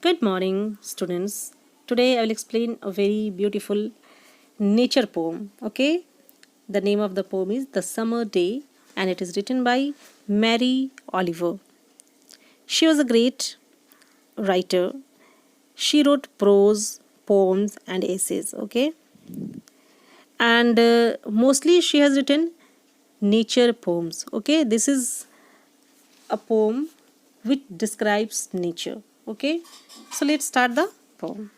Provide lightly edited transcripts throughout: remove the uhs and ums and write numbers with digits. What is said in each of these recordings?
Good morning, students. Today I will explain a very beautiful nature poem. Okay, the name of the poem is The Summer Day and it is written by Mary Oliver. She was a great writer. She wrote prose, poems, and essays. Okay, and mostly she has written nature poems. Okay, this is a poem which describes nature. Okay, so let's start the poem.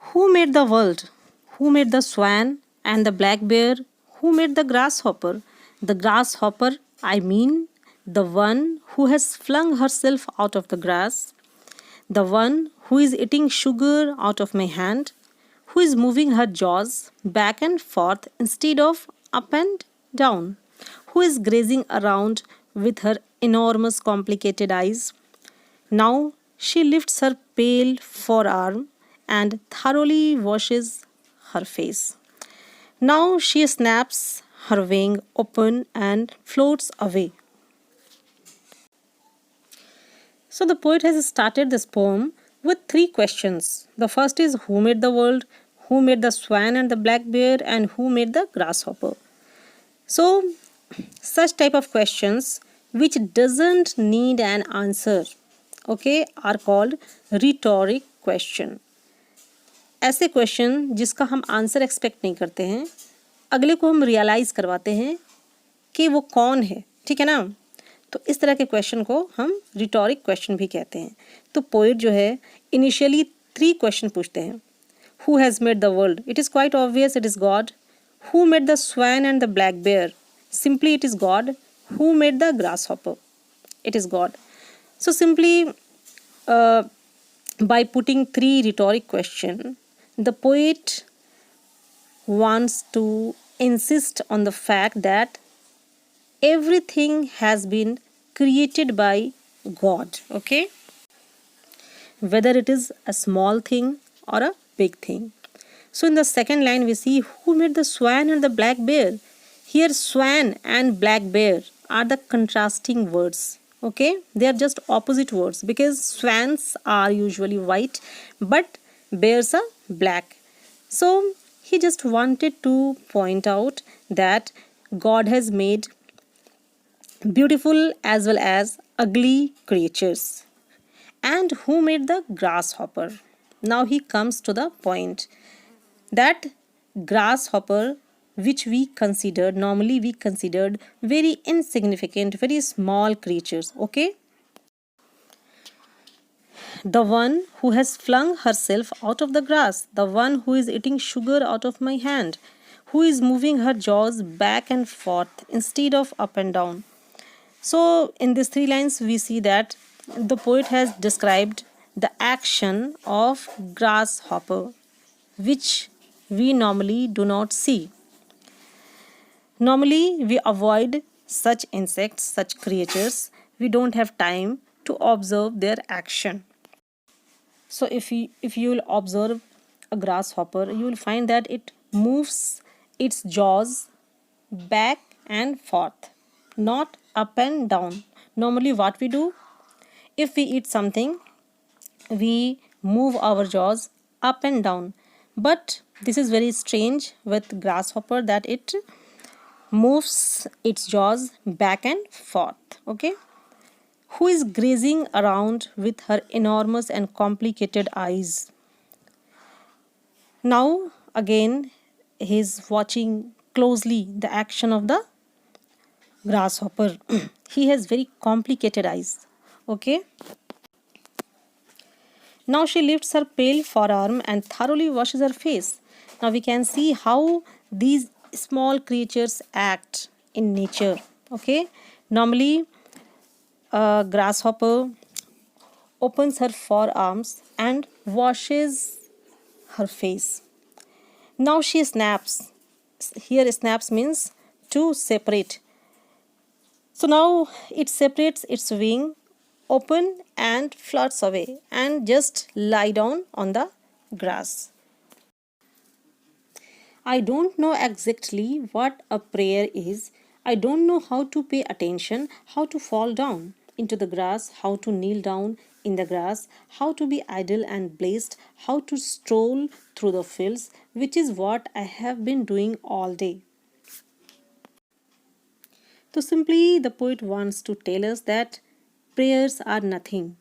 Who made the world? Who made the swan and the black bear? Who made the grasshopper? The grasshopper, I mean, the one who has flung herself out of the grass, the one who is eating sugar out of my hand, who is moving her jaws back and forth instead of up and down, who is grazing around with her enormous complicated eyes. Now she lifts her pale forearm and thoroughly washes her face. Now she snaps her wing open and floats away. So the poet has started this poem with three questions. The first is who made the world, who made the swan and the black bear, and who made the grasshopper. So such type of questions which doesn't need an answer, okay, are called rhetoric question. ऐसे question जिसका हम answer expect नहीं करते हैं, अगले को हम realise करवाते हैं कि वो कौन है, ठीक है ना। तो इस तरह के क्वेश्चन को हम रिटोरिक क्वेश्चन भी कहते हैं। तो पोइट जो है इनिशियली 3 क्वेश्चन पूछते हैं। Who has made the world? It is quite obvious, it is God. Who made the swan and the black bear? Simply it is God. Who made the grasshopper? It is God. So simply by putting 3 rhetoric questions, the poet wants to insist on the fact that everything has been created by God, okay? Whether it is a small thing or a big thing. So in the second line we see who made the swan and the black bear. Here swan and black bear are the contrasting words. Okay, they are just opposite words because swans are usually white but bears are black. So he just wanted to point out that God has made beautiful as well as ugly creatures. And who made the grasshopper? Now he comes to the point that grasshopper, which we considered normally we considered very insignificant, very small creatures, okay, the one who has flung herself out of the grass, the one who is eating sugar out of my hand, who is moving her jaws back and forth instead of up and down. So in these 3 lines we see that the poet has described the action of grasshopper, which we normally do not see. Normally, we avoid such insects, such creatures. We don't have time to observe their action. So if you will observe a grasshopper, you will find that it moves its jaws back and forth, not up and down. Normally what we do, if we eat something, we move our jaws up and down. But this is very strange with grasshopper that it moves its jaws back and forth, okay. Who is grazing around with her enormous and complicated eyes? Now again he is watching closely the action of the grasshopper. He has very complicated eyes, okay. Now she lifts her pale forearm and thoroughly washes her face. Now we can see how these small creatures act in nature, okay. Normally a grasshopper opens her forearms and washes her face. Now she snaps. Here snaps means to separate. So now it separates its wing open and flirts away and just lie down on the grass. I don't know exactly what a prayer is. I don't know how to pay attention, how to fall down. into the grass, how to kneel down in the grass, how to be idle and blessed, how to stroll through the fields, which is what I have been doing all day. So simply the poet wants to tell us that prayers are nothing.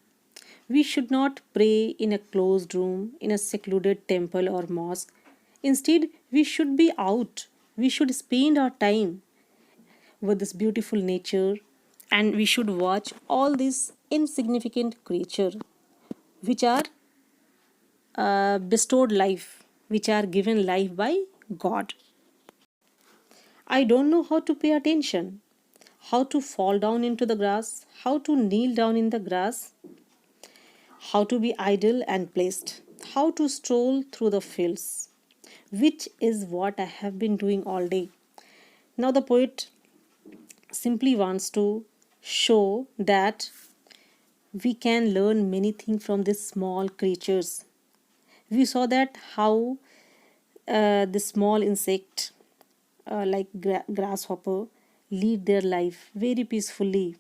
We should not pray in a closed room, in a secluded temple or mosque. Instead, we should be out. We should spend our time with this beautiful nature, and we should watch all these insignificant creatures which are bestowed life, which are given life by God. I don't know how to pay attention, how to fall down into the grass, how to kneel down in the grass, how to be idle and placed, how to stroll through the fields, which is what I have been doing all day. Now, the poet simply wants to show that we can learn many things from these small creatures. We saw that how the small insect like grasshopper lead their life very peacefully.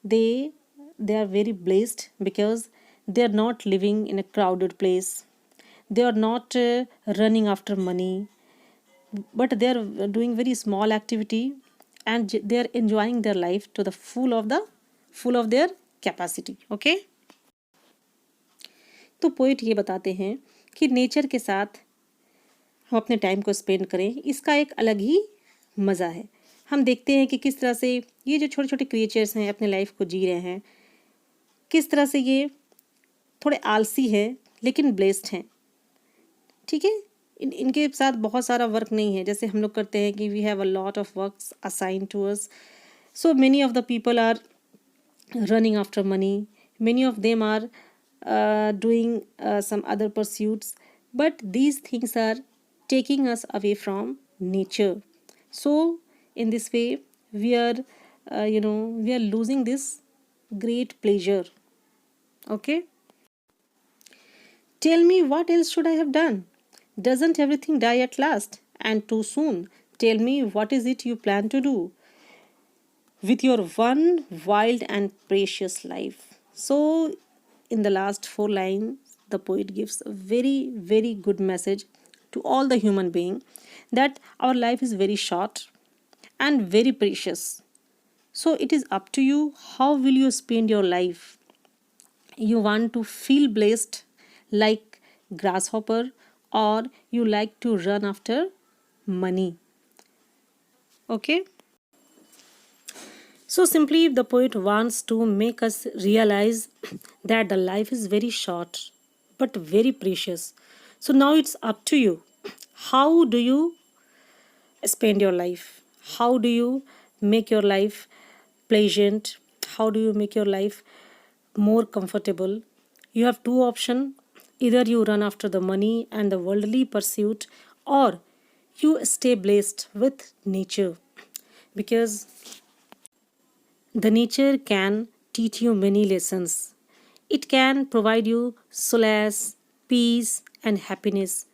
They they are very blessed because they are not living in a crowded place. They are not running after money, but they are doing very small activity, and they are enjoying their life to the full of their capacity. Okay, तो poet ये बताते हैं कि nature के साथ हम अपने time को स्पेंड करें, इसका एक अलग ही मज़ा है। हम देखते हैं कि किस तरह से ये जो छोटे छोटे क्रिएचर्स हैं अपने लाइफ को जी रहे हैं, किस तरह से ये थोड़े आलसी है लेकिन ब्लेस्ड हैं। ठीक है, इनके साथ बहुत सारा वर्क नहीं है जैसे हम लोग करते हैं कि we have a lot of works assign to us. So many of the people are running after money, many of them are doing some other pursuits, but these things are taking us away from nature. So in this way we are we are losing this great pleasure. Okay, tell me, what else should I have done? Doesn't everything die at last and too soon? Tell me, what is it you plan to do with your one wild and precious life? So, in the last four lines, the poet gives a very, very good message to all the human being that our life is very short and very precious. So, it is up to you. How will you spend your life? You want to feel blessed like grasshopper, or you like to run after money? Okay. So simply the poet wants to make us realize that the life is very short but very precious. So now it's up to you. How do you spend your life? How do you make your life pleasant? How do you make your life more comfortable? You have two options. Either you run after the money and the worldly pursuit, or you stay blessed with nature, because the nature can teach you many lessons. It can provide you solace, peace, and happiness.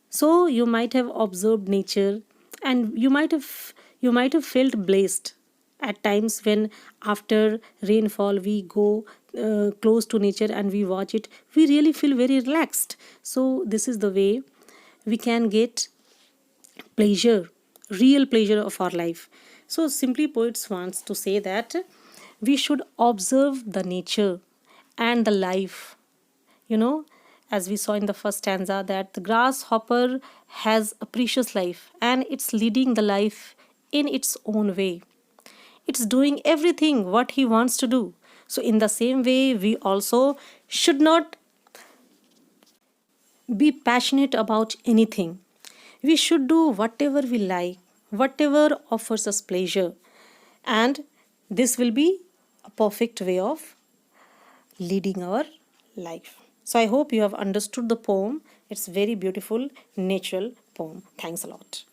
So you might have observed nature, and you might have felt blessed at times when after rainfall we go close to nature and we watch it. We really feel very relaxed. So this is the way we can get pleasure, real pleasure of our life. So simply poets wants to say that we should observe the nature and the life. You know, as we saw in the first stanza, that the grasshopper has a precious life and it's leading the life in its own way. It's doing everything what he wants to do. So in the same way, we also should not be passionate about anything. We should do whatever we like, whatever offers us pleasure, and this will be a perfect way of leading our life. So I hope you have understood the poem. It's very beautiful, natural poem. Thanks a lot.